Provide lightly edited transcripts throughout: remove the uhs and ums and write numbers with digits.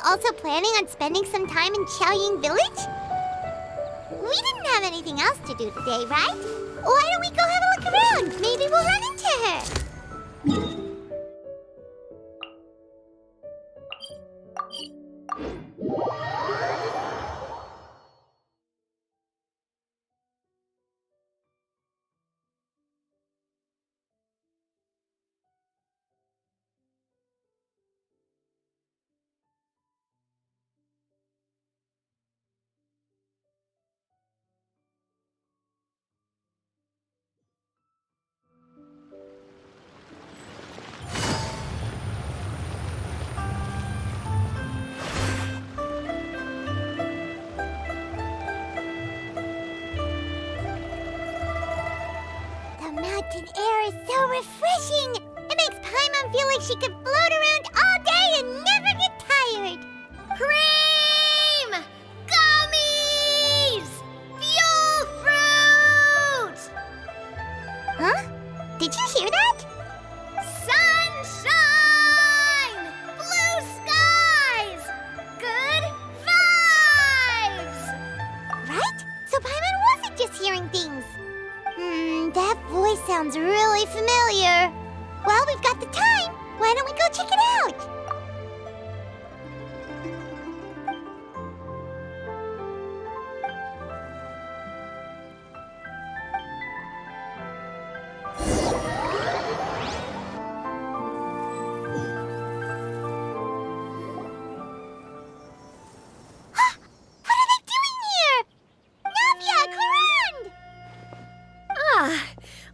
Also planning on spending some time in Xiaoying Village? We didn't have anything else to do today, right? Why don't we go have a look around? Maybe we'll run into her. Mountain air is so refreshing! It makes Paimon feel like she could float around all day and never get tired! Cream! Gummies! Fuel fruit! Huh? Did you hear that? Sunshine! Blue skies! Good vibes! Right? So Paimon wasn't just hearing things. That voice sounds really familiar. Well, we've got the time. Why don't we go check it out? What are they doing here? Navia, Clarande!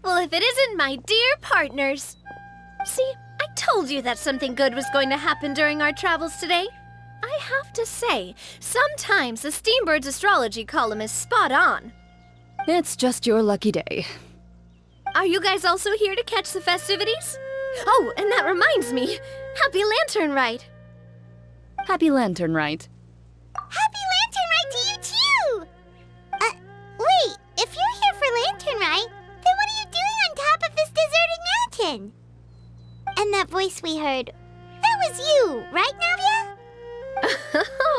Well, if it isn't my dear partners. See, I told you that something good was going to happen during our travels today. I have to say, sometimes the Steambird's astrology column is spot on. It's just your lucky day. Are you guys also here to catch the festivities? Oh, and that reminds me, Happy Lantern Rite! Happy Lantern Rite. Happy Lantern Rite to you, too! Wait, if you're here for Lantern Rite, then what are you doing on top of this deserted mountain? And that voice we heard, that was you, right, Navia?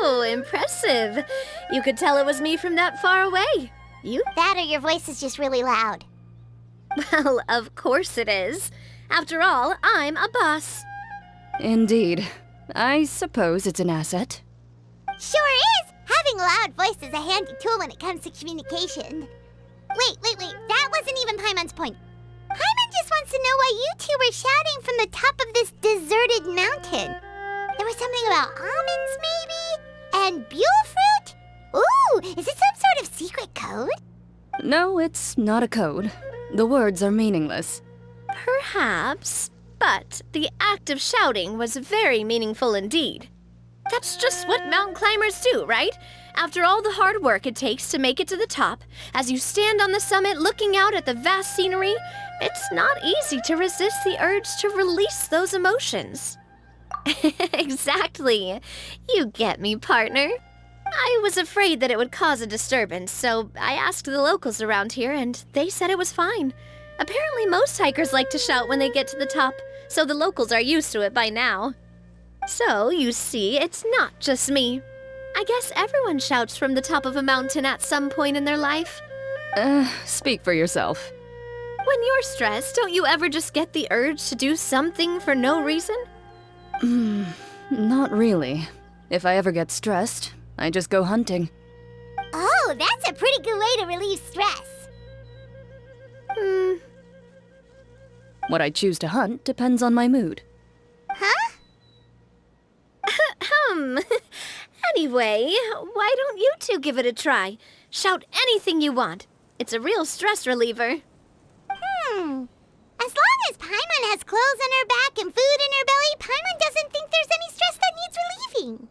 Oh, impressive. You could tell it was me from that far away. You? That or your voice is just really loud. Well, of course it is. After all, I'm a boss. Indeed. I suppose it's an asset. Sure is! Having a loud voice is a handy tool when it comes to communication. Wait. That wasn't even Paimon's point. Paimon just wants to know why you two were shouting from the top of this deserted mountain. There was something about almonds, maybe? And buell fruit? Ooh, is it some sort of secret code? No, it's not a code. The words are meaningless. Perhaps, but the act of shouting was very meaningful indeed. That's just what mountain climbers do, right? After all the hard work it takes to make it to the top, as you stand on the summit looking out at the vast scenery, it's not easy to resist the urge to release those emotions. Exactly. You get me, partner. I was afraid that it would cause a disturbance, so I asked the locals around here, and they said it was fine. Apparently most hikers like to shout when they get to the top, so the locals are used to it by now. So, you see, it's not just me. I guess everyone shouts from the top of a mountain at some point in their life. Speak for yourself. When you're stressed, don't you ever just get the urge to do something for no reason? Not really. If I ever get stressed, I just go hunting. Oh, that's a pretty good way to relieve stress. What I choose to hunt depends on my mood. Huh? Anyway, why don't you two give it a try? Shout anything you want. It's a real stress reliever. As long as Paimon has clothes on her back and food in her belly, Paimon doesn't think there's any stress that needs relieving.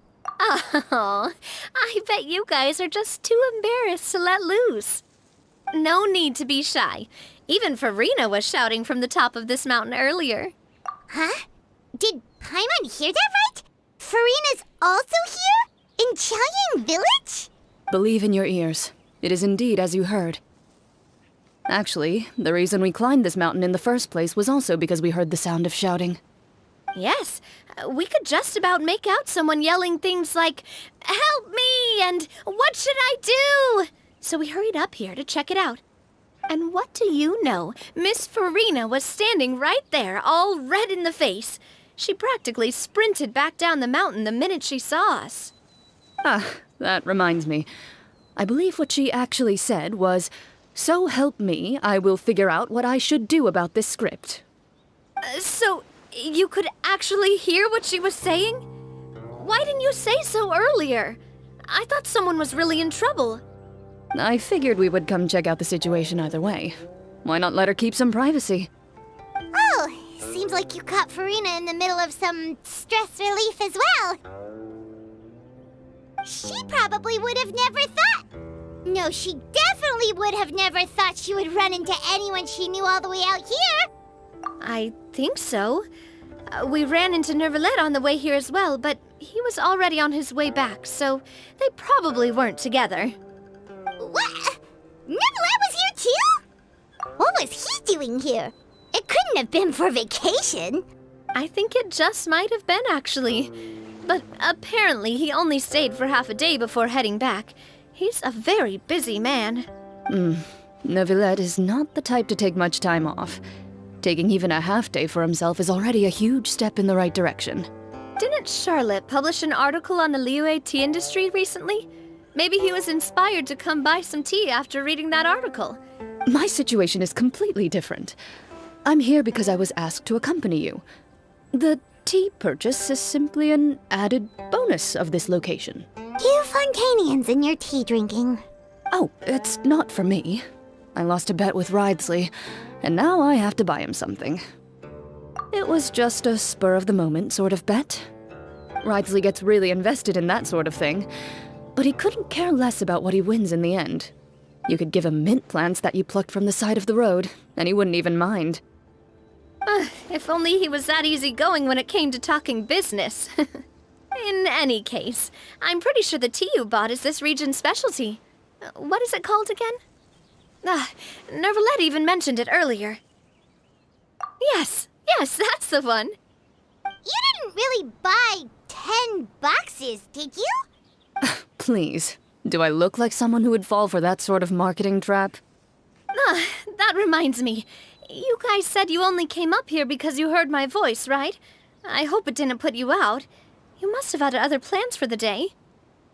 Oh, I bet you guys are just too embarrassed to let loose. No need to be shy. Even Farina was shouting from the top of this mountain earlier. Huh? Did Paimon hear that right? Farina's also here? In Chaoyang Village? Believe in your ears. It is indeed as you heard. Actually, the reason we climbed this mountain in the first place was also because we heard the sound of shouting. Yes, we could just about make out someone yelling things like, "Help me!" and "What should I do?" So we hurried up here to check it out. And what do you know? Miss Farina was standing right there, all red in the face. She practically sprinted back down the mountain the minute she saw us. Ah, that reminds me. I believe what she actually said was, "So help me, I will figure out what I should do about this script." So, you could actually hear what she was saying? Why didn't you say so earlier? I thought someone was really in trouble. I figured we would come check out the situation either way. Why not let her keep some privacy? Oh, seems like you caught Farina in the middle of some stress relief as well. She probably would have never thought. No, she definitely would have never thought she would run into anyone she knew all the way out here. I think so. We ran into Nervalet on the way here as well, but he was already on his way back, so they probably weren't together. What? Nervalet was here too? What was he doing here? It couldn't have been for vacation. I think it just might have been, actually. But apparently he only stayed for half a day before heading back. He's a very busy man. Neuvillette is not the type to take much time off. Taking even a half day for himself is already a huge step in the right direction. Didn't Charlotte publish an article on the Liyue tea industry recently? Maybe he was inspired to come buy some tea after reading that article. My situation is completely different. I'm here because I was asked to accompany you. The tea purchase is simply an added bonus of this location. You Fontanians and your tea drinking. Oh, it's not for me. I lost a bet with Ridesley, and now I have to buy him something. It was just a spur-of-the-moment sort of bet. Ridesley gets really invested in that sort of thing, but he couldn't care less about what he wins in the end. You could give him mint plants that you plucked from the side of the road, and he wouldn't even mind. If only he was that easygoing when it came to talking business. In any case, I'm pretty sure the tea you bought is this region's specialty. What is it called again? Nervalet even mentioned it earlier. Yes, that's the one. You didn't really buy 10 boxes, did you? Please, do I look like someone who would fall for that sort of marketing trap? That reminds me. You guys said you only came up here because you heard my voice, right? I hope it didn't put you out. You must have had other plans for the day.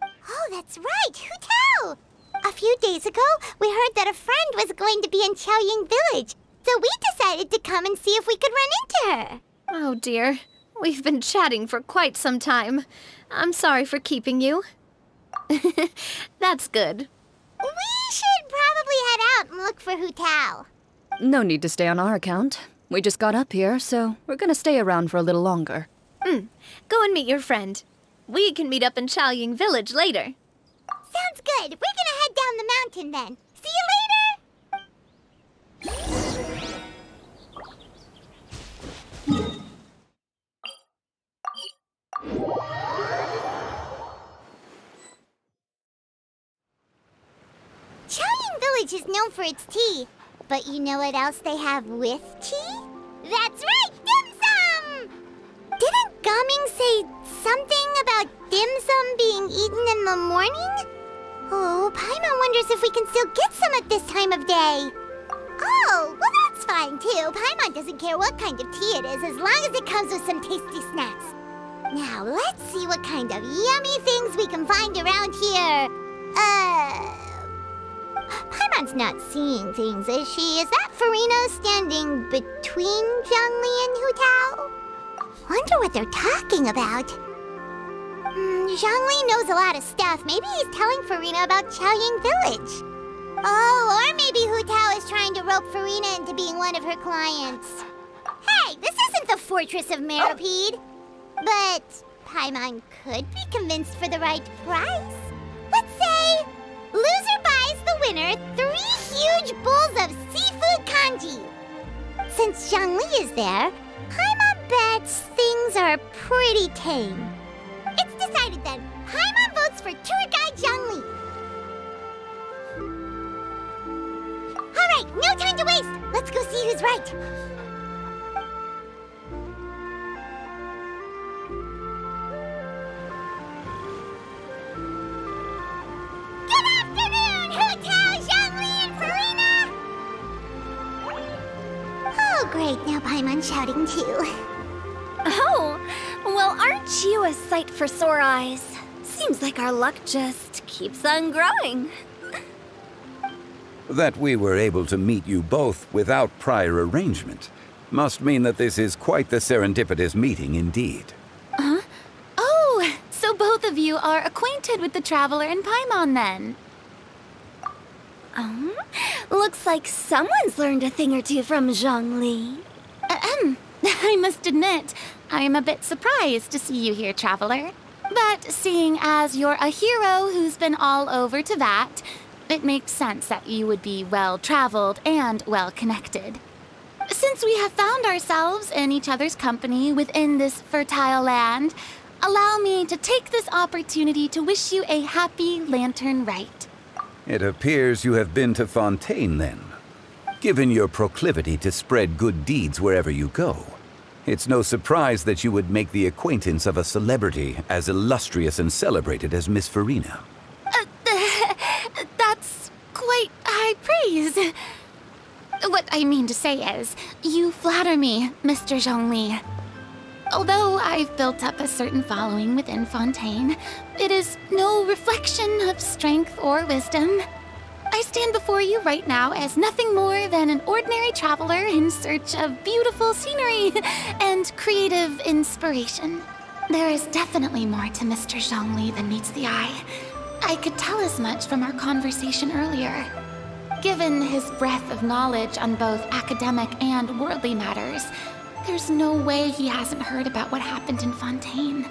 Oh, that's right. Who tell? A few days ago, we heard that a friend was going to be in Chaoyang Village, so we decided to come and see if we could run into her. Oh dear. We've been chatting for quite some time. I'm sorry for keeping you. That's good. We should probably head out and look for Hu Tao. No need to stay on our account. We just got up here, so we're gonna stay around for a little longer. Go and meet your friend. We can meet up in Chaoyang Village later. Sounds good. We're gonna head down the mountain then. See you later! Chaoyang Village is known for its tea. But you know what else they have with tea? That's right! Dim sum! Didn't Gaming say something about dim sum being eaten in the morning? Oh, Paimon wonders if we can still get some at this time of day. Oh, well that's fine too. Paimon doesn't care what kind of tea it is as long as it comes with some tasty snacks. Now let's see what kind of yummy things we can find around here. Paimon's not seeing things, is she? Is that Farina standing between Zhongli and Hu Tao? Wonder what they're talking about. Zhongli knows a lot of stuff. Maybe he's telling Farina about Chaoying Village. Oh, or maybe Hu Tao is trying to rope Farina into being one of her clients. Hey, this isn't the Fortress of Meropide. But Paimon could be convinced for the right price. Let's say loser buys the winner 3 huge bowls of seafood kanji. Since Zhongli is there, Paimon bets things are pretty tame. It's decided then. Paimon votes for tour guide Zhongli. All right, no time to waste. Let's go see who's right. Good afternoon, Hu Tao, Zhongli, and Farina. Oh, great. Now Paimon's shouting too. Oh, well, aren't you a sight for sore eyes? Seems like our luck just keeps on growing. That we were able to meet you both without prior arrangement must mean that this is quite the serendipitous meeting indeed. Huh? Oh, so both of you are acquainted with the Traveler and Paimon then? Looks like someone's learned a thing or two from Zhongli. I must admit, I am a bit surprised to see you here, Traveler. But seeing as you're a hero who's been all over Teyvat, it makes sense that you would be well-traveled and well-connected. Since we have found ourselves in each other's company within this fertile land, allow me to take this opportunity to wish you a happy Lantern Rite. It appears you have been to Fontaine then. Given your proclivity to spread good deeds wherever you go, it's no surprise that you would make the acquaintance of a celebrity as illustrious and celebrated as Miss Farina. That's quite high praise. What I mean to say is, you flatter me, Mr. Zhongli. Although I've built up a certain following within Fontaine, it is no reflection of strength or wisdom. I stand before you right now as nothing more than an ordinary traveler in search of beautiful scenery and creative inspiration. There is definitely more to Mr. Zhongli than meets the eye. I could tell as much from our conversation earlier. Given his breadth of knowledge on both academic and worldly matters, there's no way he hasn't heard about what happened in Fontaine.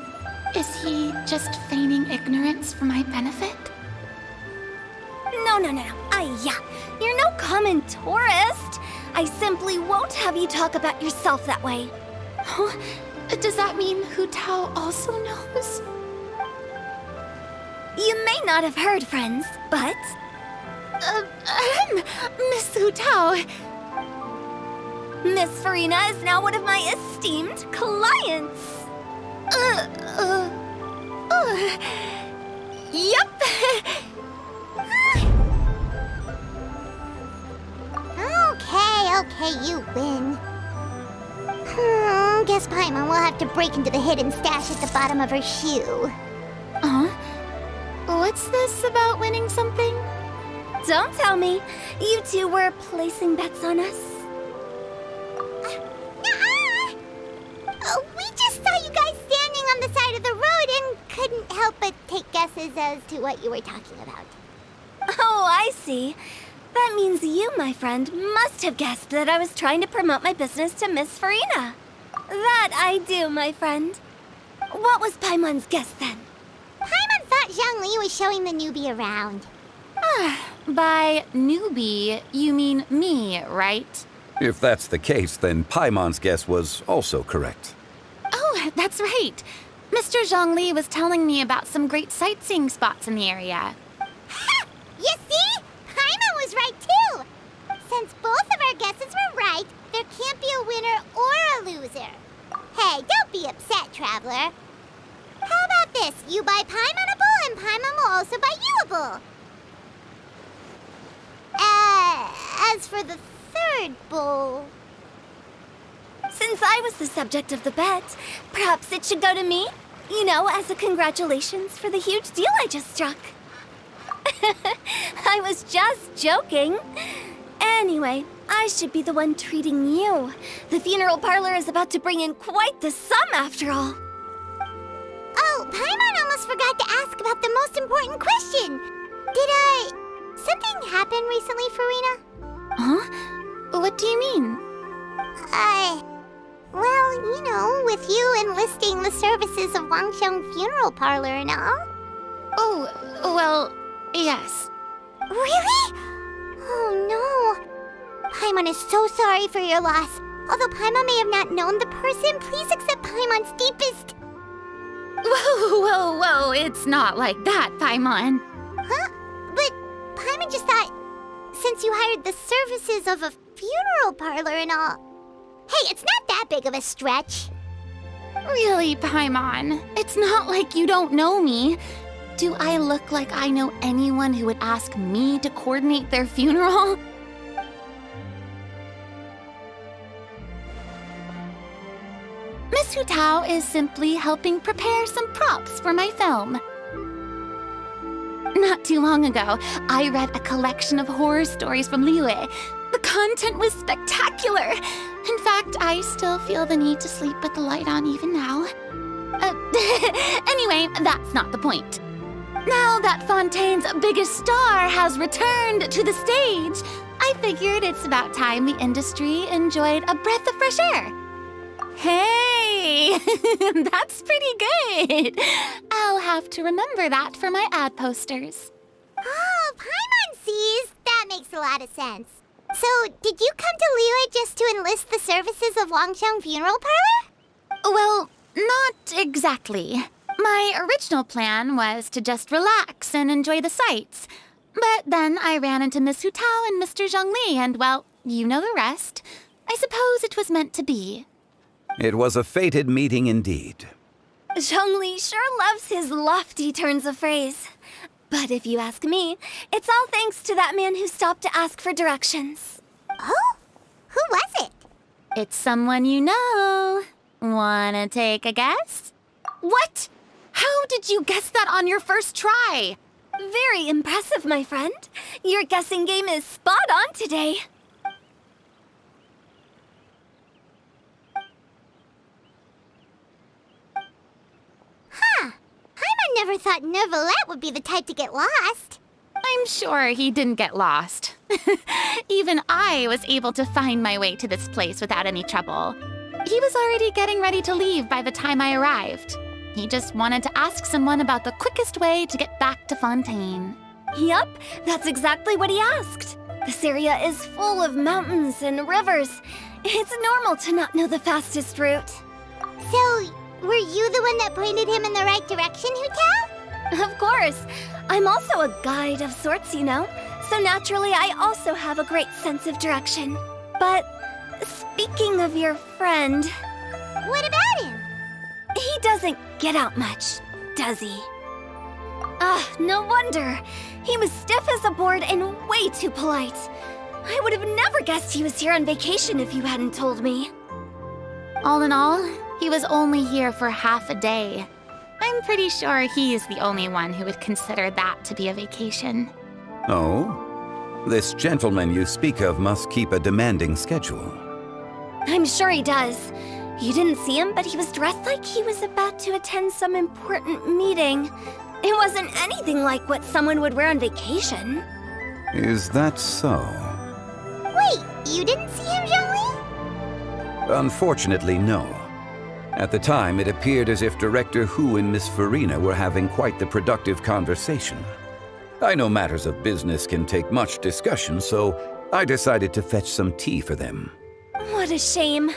Is he just feigning ignorance for my benefit? No. You're no common tourist. I simply won't have you talk about yourself that way. Huh? Does that mean Hu Tao also knows? You may not have heard, friends, but... Miss Hu Tao. Miss Farina is now one of my esteemed clients. Yep. Okay, you win. Guess Paimon will have to break into the hidden stash at the bottom of her shoe. What's this about winning something? Don't tell me. You two were placing bets on us. We just saw you guys standing on the side of the road and couldn't help but take guesses as to what you were talking about. Oh, I see. That means you, my friend, must have guessed that I was trying to promote my business to Miss Farina. That I do, my friend. What was Paimon's guess then? Paimon thought Zhongli was showing the newbie around. By newbie, you mean me, right? If that's the case, then Paimon's guess was also correct. Oh, that's right. Mr. Zhongli was telling me about some great sightseeing spots in the area. Ha! You see? Paimon was right too! Since both of our guesses were right, there can't be a winner or a loser. Hey, don't be upset, Traveler. How about this? You buy Paimon a bowl and Paimon will also buy you a bowl. As for the third bowl... Since I was the subject of the bet, perhaps it should go to me? You know, as a congratulations for the huge deal I just struck. I was just joking. Anyway, I should be the one treating you. The funeral parlor is about to bring in quite the sum after all. Oh, Paimon almost forgot to ask about the most important question. Something happen recently, Farina? Huh? What do you mean? Well, you know, with you enlisting the services of Wangsheng Funeral Parlor and all. Oh, well, yes. Really? Oh no. Paimon is so sorry for your loss. Although Paimon may have not known the person, please accept Paimon's deepest... Whoa, it's not like that, Paimon. Huh? But Paimon just thought, since you hired the services of a funeral parlor and all... Hey, it's not that big of a stretch. Really, Paimon? It's not like you don't know me. Do I look like I know anyone who would ask me to coordinate their funeral? Miss Hu Tao is simply helping prepare some props for my film. Not too long ago, I read a collection of horror stories from Liyue. The content was spectacular. In fact, I still feel the need to sleep with the light on even now. Anyway, that's not the point. Now that Fontaine's biggest star has returned to the stage, I figured it's about time the industry enjoyed a breath of fresh air. Hey, that's pretty good. I'll have to remember that for my ad posters. Oh, Paimon sees. That makes a lot of sense. So, did you come to Liyue just to enlist the services of Wangsheng Funeral Parlor? Well, not exactly. My original plan was to just relax and enjoy the sights. But then I ran into Miss Hu Tao and Mr. Zhongli, and well, you know the rest. I suppose it was meant to be. It was a fated meeting indeed. Zhongli sure loves his lofty turns of phrase. But if you ask me, it's all thanks to that man who stopped to ask for directions. Oh? Who was it? It's someone you know. Wanna take a guess? What? How did you guess that on your first try? Very impressive, my friend. Your guessing game is spot on today. Huh. Paimon never thought Nervalette would be the type to get lost. I'm sure he didn't get lost. Even I was able to find my way to this place without any trouble. He was already getting ready to leave by the time I arrived. He just wanted to ask someone about the quickest way to get back to Fontaine. Yup, that's exactly what he asked. This area is full of mountains and rivers. It's normal to not know the fastest route. So, were you the one that pointed him in the right direction, Hu Tao? Of course. I'm also a guide of sorts, you know. So naturally, I also have a great sense of direction. But speaking of your friend... What about him? He doesn't get out much, does he? Ah, no wonder. He was stiff as a board and way too polite. I would have never guessed he was here on vacation if you hadn't told me. All in all, he was only here for half a day. I'm pretty sure he's the only one who would consider that to be a vacation. Oh? This gentleman you speak of must keep a demanding schedule. I'm sure he does. You didn't see him, but he was dressed like he was about to attend some important meeting. It wasn't anything like what someone would wear on vacation. Is that so? Wait, you didn't see him, Zhongli? Unfortunately, no. At the time, it appeared as if Director Hu and Miss Farina were having quite the productive conversation. I know matters of business can take much discussion, so I decided to fetch some tea for them. What a shame.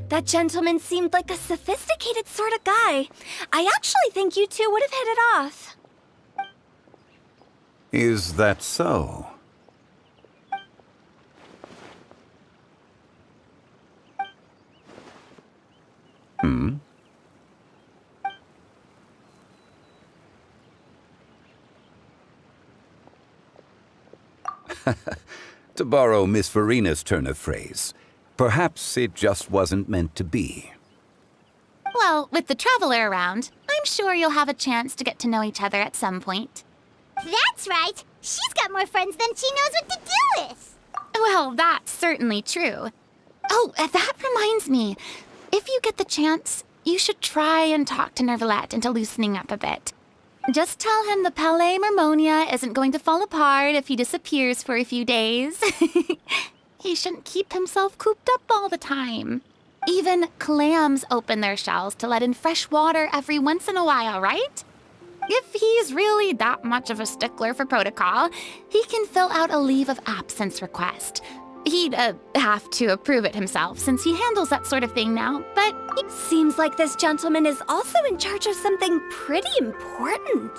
That gentleman seemed like a sophisticated sort of guy. I actually think you two would have hit it off. Is that so? Hmm? To borrow Miss Farina's turn of phrase, perhaps it just wasn't meant to be. Well, with the traveler around, I'm sure you'll have a chance to get to know each other at some point. That's right. She's got more friends than she knows what to do with. Well, that's certainly true. Oh, that reminds me. If you get the chance, you should try and talk to Nervalette into loosening up a bit. Just tell him the Palais Mermonia isn't going to fall apart if he disappears for a few days. He shouldn't keep himself cooped up all the time. Even clams open their shells to let in fresh water every once in a while, right? If he's really that much of a stickler for protocol, he can fill out a leave of absence request. He'd have to approve it himself since he handles that sort of thing now, but Seems like this gentleman is also in charge of something pretty important.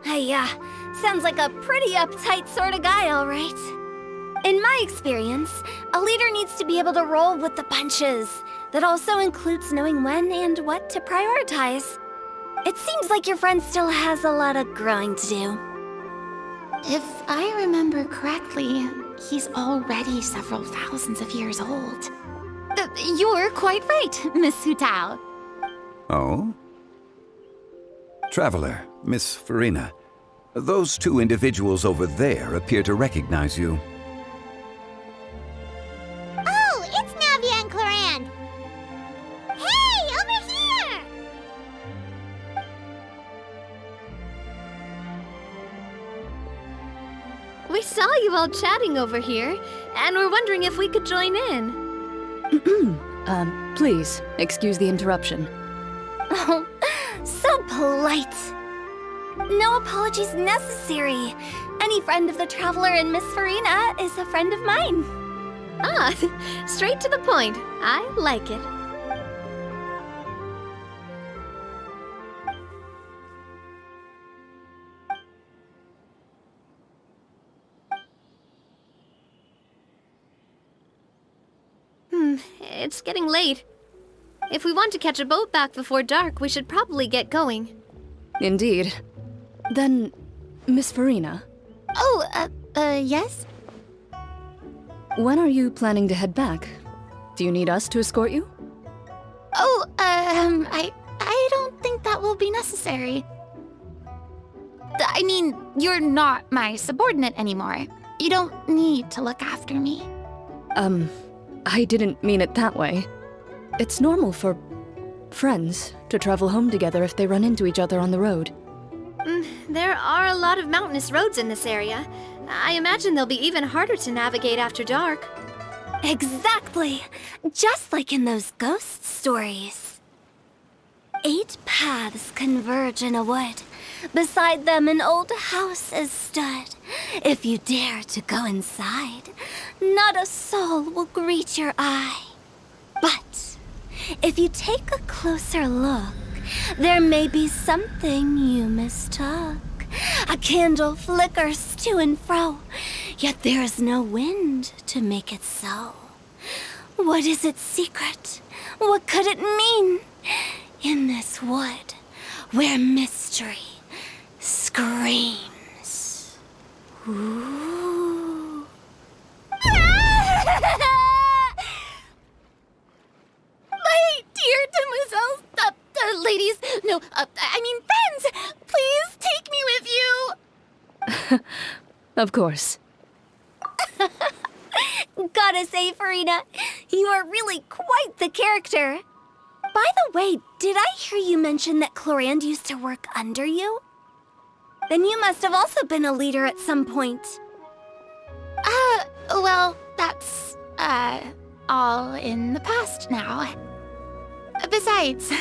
Hey, sounds like a pretty uptight sort of guy, all right. In my experience, a leader needs to be able to roll with the punches. That also includes knowing when and what to prioritize. It seems like your friend still has a lot of growing to do. if I remember correctly, he's already several thousands of years old. You're quite right, Miss Hutao. Oh? Traveler, Miss Farina, those two individuals over there appear to recognize you. Oh, it's Navia and Clorand. Hey, over here! We saw you all chatting over here, and we're wondering if we could join in. Please, excuse the interruption. Oh, so polite. No apologies necessary. Any friend of the Traveler and Miss Farina is a friend of mine. Ah, straight to the point. I like it. It's getting late. If we want to catch a boat back before dark, we should probably get going. Indeed. Then, Miss Farina, Oh, yes? when are you planning to head back? Do you need us to escort you? Oh, I don't think that will be necessary. I mean, you're not my subordinate anymore. You don't need to look after me. I didn't mean it that way. It's normal for friends to travel home together if they run into each other on the road. There are a lot of mountainous roads in this area. I imagine they'll be even harder to navigate after dark. Exactly! Just like in those ghost stories. 8 paths converge in a wood. Beside them an old house is stood. If you dare to go inside, not a soul will greet your eye. But if you take a closer look, there may be something you mistook. A candle flickers to and fro, yet there is no wind to make it so. What is its secret? What could it mean? In this wood, where mystery screams. Ooh. My dear demoiselles, ladies, no, I mean friends, please take me with you. Of course. Gotta say, Farina, you are really quite the character. By the way, did I hear you mention that Clorand used to work under you? Then you must have also been a leader at some point. Well, that's, all in the past now. Besides,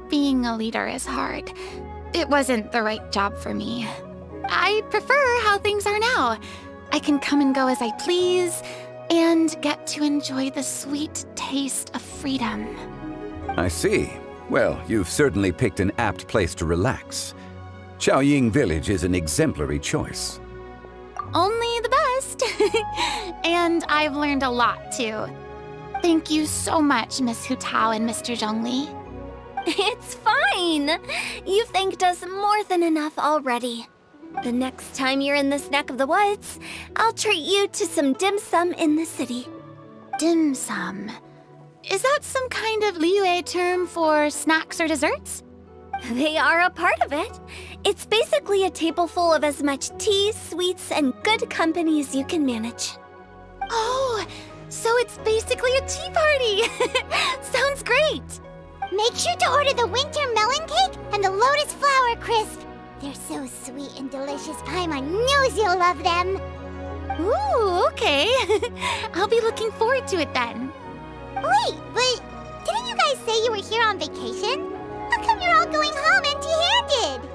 being a leader is hard. It wasn't the right job for me. I prefer how things are now. I can come and go as I please, and get to enjoy the sweet taste of freedom. I see. Well, you've certainly picked an apt place to relax. Chaoying Village is an exemplary choice. Only the best. And I've learned a lot, too. Thank you so much, Miss Hutao and Mr. Zhongli. It's fine. You've thanked us more than enough already. The next time you're in this neck of the woods, I'll treat you to some dim sum in the city. Dim sum. Is that some kind of Liyue term for snacks or desserts? They are a part of it. It's basically a table full of as much tea, sweets, and good company as you can manage. Oh, So it's basically a tea party! Sounds great! Make sure to order the winter melon cake and the lotus flower crisp. They're so sweet and delicious, Paimon knows you'll love them. Ooh, okay. I'll be looking forward to it then. Wait, but didn't you guys say you were here on vacation? How come you're all going home empty-handed?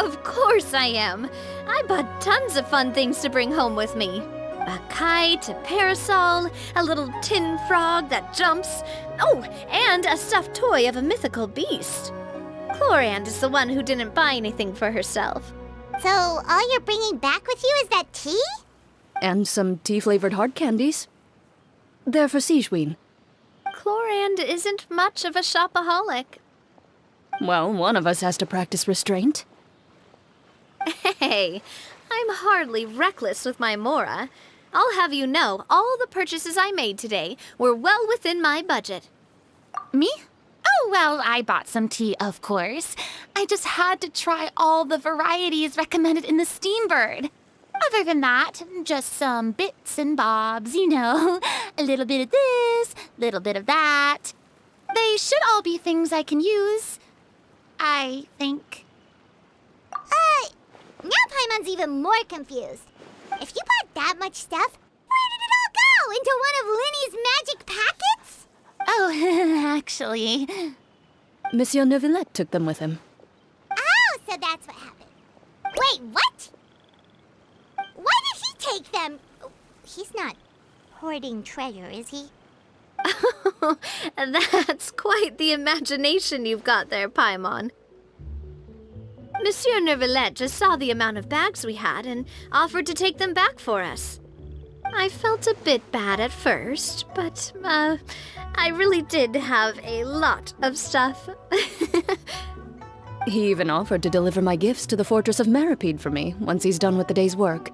Of course I am. I bought tons of fun things to bring home with me. A kite, a parasol, a little tin frog that jumps. Oh, and a stuffed toy of a mythical beast. Chlorand is the one who didn't buy anything for herself. So all you're bringing back with you is that tea? And some tea-flavored hard candies. They're for Sigewin. Chlorand isn't much of a shopaholic. Well, one of us has to practice restraint. Hey, I'm hardly reckless with my Mora. I'll have you know, all the purchases I made today were well within my budget. Me? Oh, well, I bought some tea, of course. I just had to try all the varieties recommended in the Steambird. Other than that, just some bits and bobs, you know. A little bit of this, little bit of that. They should all be things I can use, I think. Now Paimon's even more confused. If you bought that much stuff, where did it all go? Into one of Linny's magic packets? Oh, actually... Monsieur Neuvillette took them with him. Oh, so that's what happened. Wait, what? Why did he take them? He's not hoarding treasure, is he? That's quite the imagination you've got there, Paimon. Monsieur Neuvillette just saw the amount of bags we had and offered to take them back for us. I felt a bit bad at first, but, I really did have a lot of stuff. He even offered to deliver my gifts to the Fortress of Meripede for me once he's done with the day's work.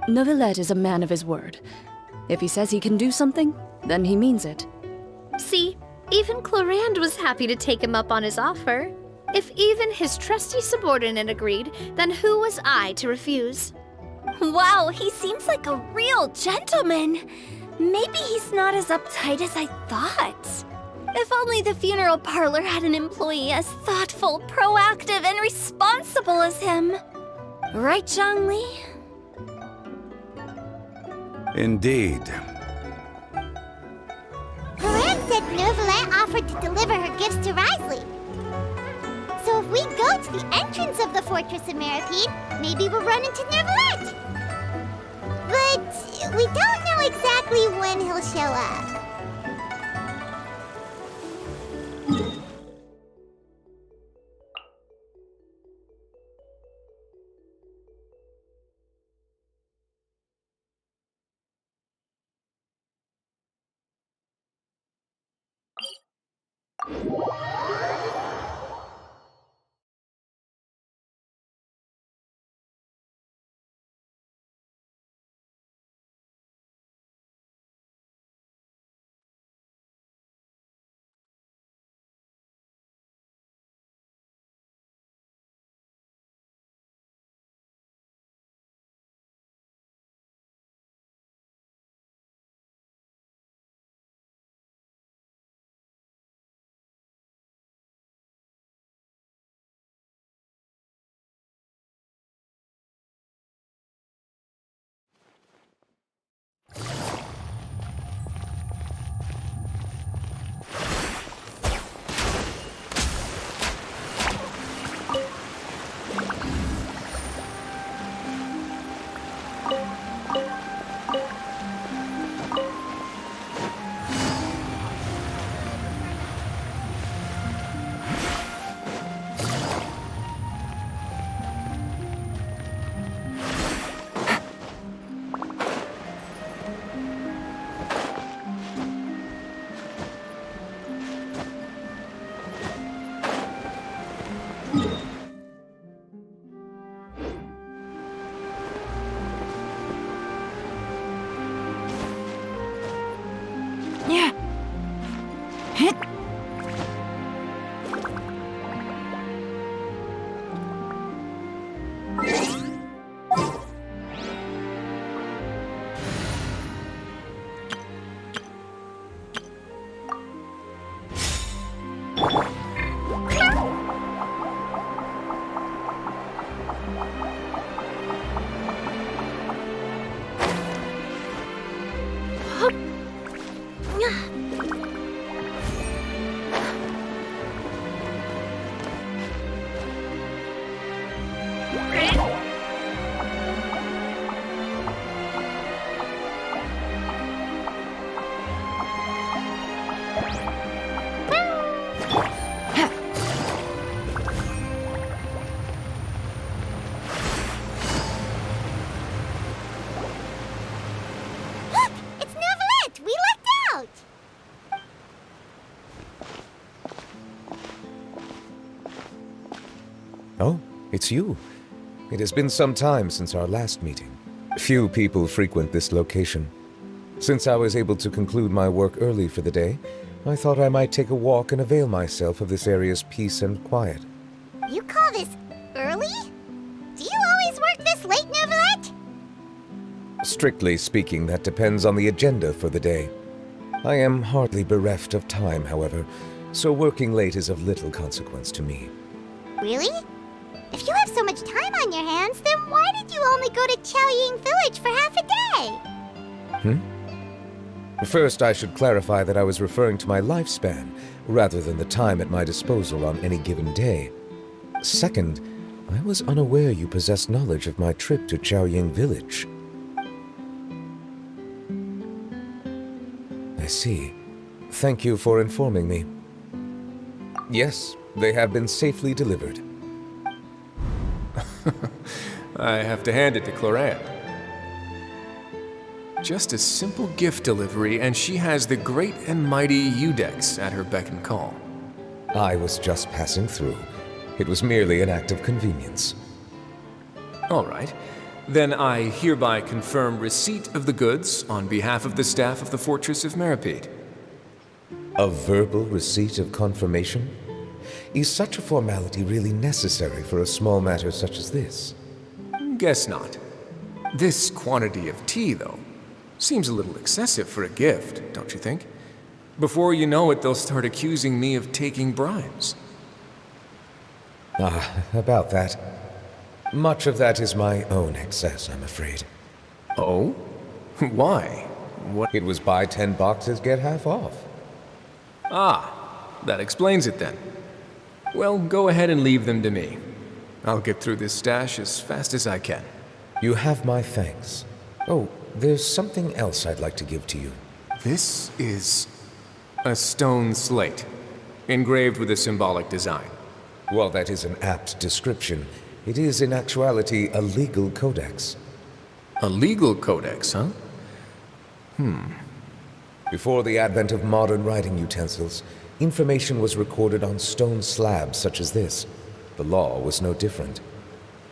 Neuvillette is a man of his word. If he says he can do something, then he means it. See, even Chlorand was happy to take him up on his offer. If even his trusty subordinate agreed, then who was I to refuse? Wow, he seems like a real gentleman. Maybe he's not as uptight as I thought. If only the funeral parlor had an employee as thoughtful, proactive, and responsible as him. Right, Zhongli? Indeed. Corinne said Neuvillette offered to deliver her gifts to Risley. So if we go to the entrance of the Fortress of Meripede, maybe we'll run into Neuvillette. But we don't know exactly when he'll show up. Look! It's Neuvillette! We lucked out! Oh, it's you. It has been some time since our last meeting. Few people frequent this location. Since I was able to conclude my work early for the day, I thought I might take a walk and avail myself of this area's peace and quiet. You call this early? Do you always work this late, Neuvillette? Strictly speaking, that depends on the agenda for the day. I am hardly bereft of time, however, so working late is of little consequence to me. Really? If you have so much time on your hands, then why did you only go to Chaoying Village for half a day? First, I should clarify that I was referring to my lifespan, rather than the time at my disposal on any given day. Second, I was unaware you possessed knowledge of my trip to Chaoying Village. I see. Thank you for informing me. Yes, they have been safely delivered. I have to hand it to Clorant. Just a simple gift delivery, and she has the great and mighty Udex at her beck and call. I was just passing through. It was merely an act of convenience. All right. Then I hereby confirm receipt of the goods on behalf of the staff of the Fortress of Meripede. A verbal receipt of confirmation? Is such a formality really necessary for a small matter such as this? Guess not. This quantity of tea, though, seems a little excessive for a gift, don't you think? Before you know it, they'll start accusing me of taking bribes. About that. Much of that is my own excess, I'm afraid. Oh? Why? What? It was buy 10 boxes, get half off. Ah, that explains it then. Well, go ahead and leave them to me. I'll get through this stash as fast as I can. You have my thanks. Oh, there's something else I'd like to give to you. This is a stone slate, engraved with a symbolic design. While that is an apt description, it is in actuality a legal codex. A legal codex, huh? Before the advent of modern writing utensils, information was recorded on stone slabs such as this. The law was no different.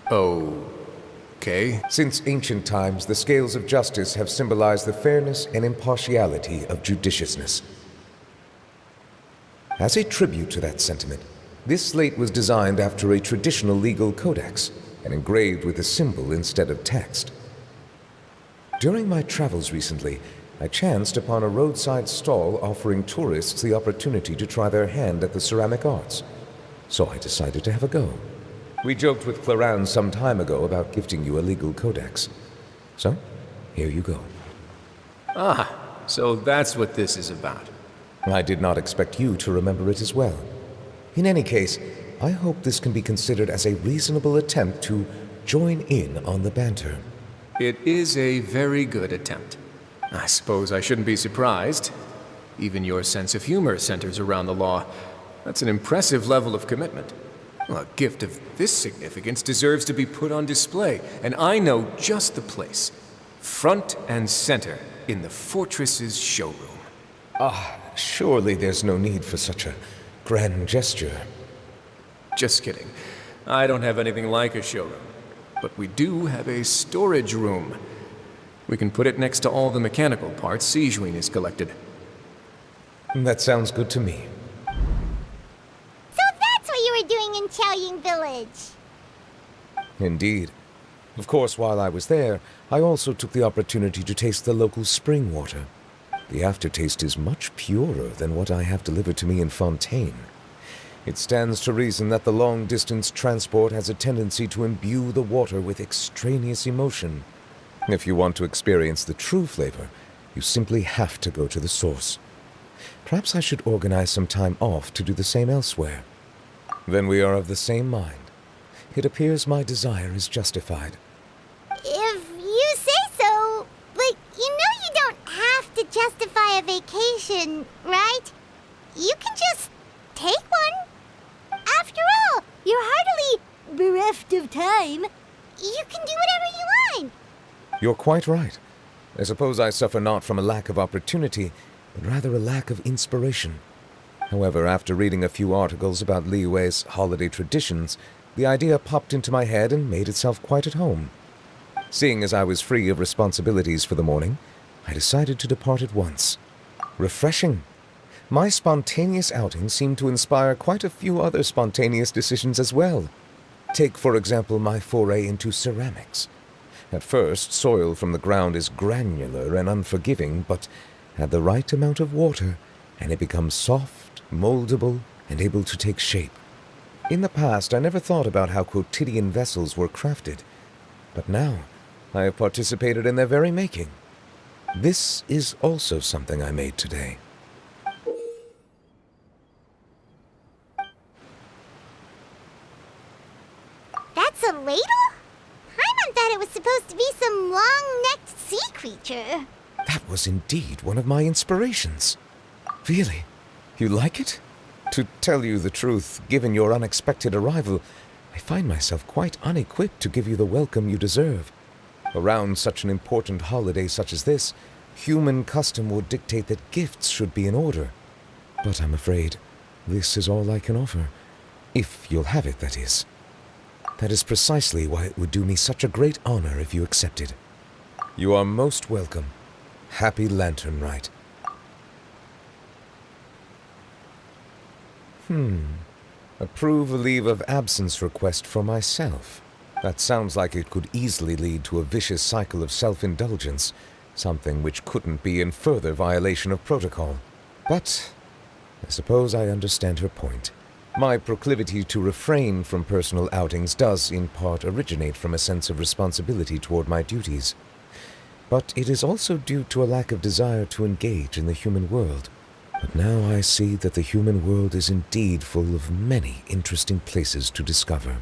Okay. Since ancient times, the scales of justice have symbolized the fairness and impartiality of judiciousness. As a tribute to that sentiment, this slate was designed after a traditional legal codex and engraved with a symbol instead of text. During my travels recently, I chanced upon a roadside stall offering tourists the opportunity to try their hand at the ceramic arts, so I decided to have a go. We joked with Clorant some time ago about gifting you a legal codex. So, here you go. Ah, so that's what this is about. I did not expect you to remember it as well. In any case, I hope this can be considered as a reasonable attempt to join in on the banter. It is a very good attempt. I suppose I shouldn't be surprised. Even your sense of humor centers around the law. That's an impressive level of commitment. Well, a gift of this significance deserves to be put on display, and I know just the place. Front and center in the Fortress's showroom. Surely there's no need for such a grand gesture. Just kidding. I don't have anything like a showroom. But we do have a storage room. We can put it next to all the mechanical parts Sijuin has collected. That sounds good to me. So that's what you were doing in Chaoying Village. Indeed. Of course, while I was there, I also took the opportunity to taste the local spring water. The aftertaste is much purer than what I have delivered to me in Fontaine. It stands to reason that the long-distance transport has a tendency to imbue the water with extraneous emotion. If you want to experience the true flavor, you simply have to go to the source. Perhaps I should organize some time off to do the same elsewhere. Then we are of the same mind. It appears my desire is justified. If you say so, but you know you don't have to justify a vacation, right? You can just take one. After all, you're hardly bereft of time. You can do whatever you want. You're quite right. I suppose I suffer not from a lack of opportunity, but rather a lack of inspiration. However, after reading a few articles about Liyue's holiday traditions, the idea popped into my head and made itself quite at home. Seeing as I was free of responsibilities for the morning, I decided to depart at once. Refreshing. My spontaneous outing seemed to inspire quite a few other spontaneous decisions as well. Take, for example, my foray into ceramics. At first, soil from the ground is granular and unforgiving, but add the right amount of water, and it becomes soft, moldable, and able to take shape. In the past, I never thought about how quotidian vessels were crafted, but now I have participated in their very making. This is also something I made today. That's a ladle? Paimon thought it was supposed to be some long-necked sea creature. That was indeed one of my inspirations. Really? You like it? To tell you the truth, given your unexpected arrival, I find myself quite unequipped to give you the welcome you deserve. Around such an important holiday such as this, human custom would dictate that gifts should be in order. But I'm afraid this is all I can offer. If you'll have it, that is. That is precisely why it would do me such a great honor if you accepted. You are most welcome. Happy Lantern Rite. Approve a leave of absence request for myself. That sounds like it could easily lead to a vicious cycle of self-indulgence, something which couldn't be in further violation of protocol. But I suppose I understand her point. My proclivity to refrain from personal outings does, in part, originate from a sense of responsibility toward my duties. But it is also due to a lack of desire to engage in the human world. But now I see that the human world is indeed full of many interesting places to discover.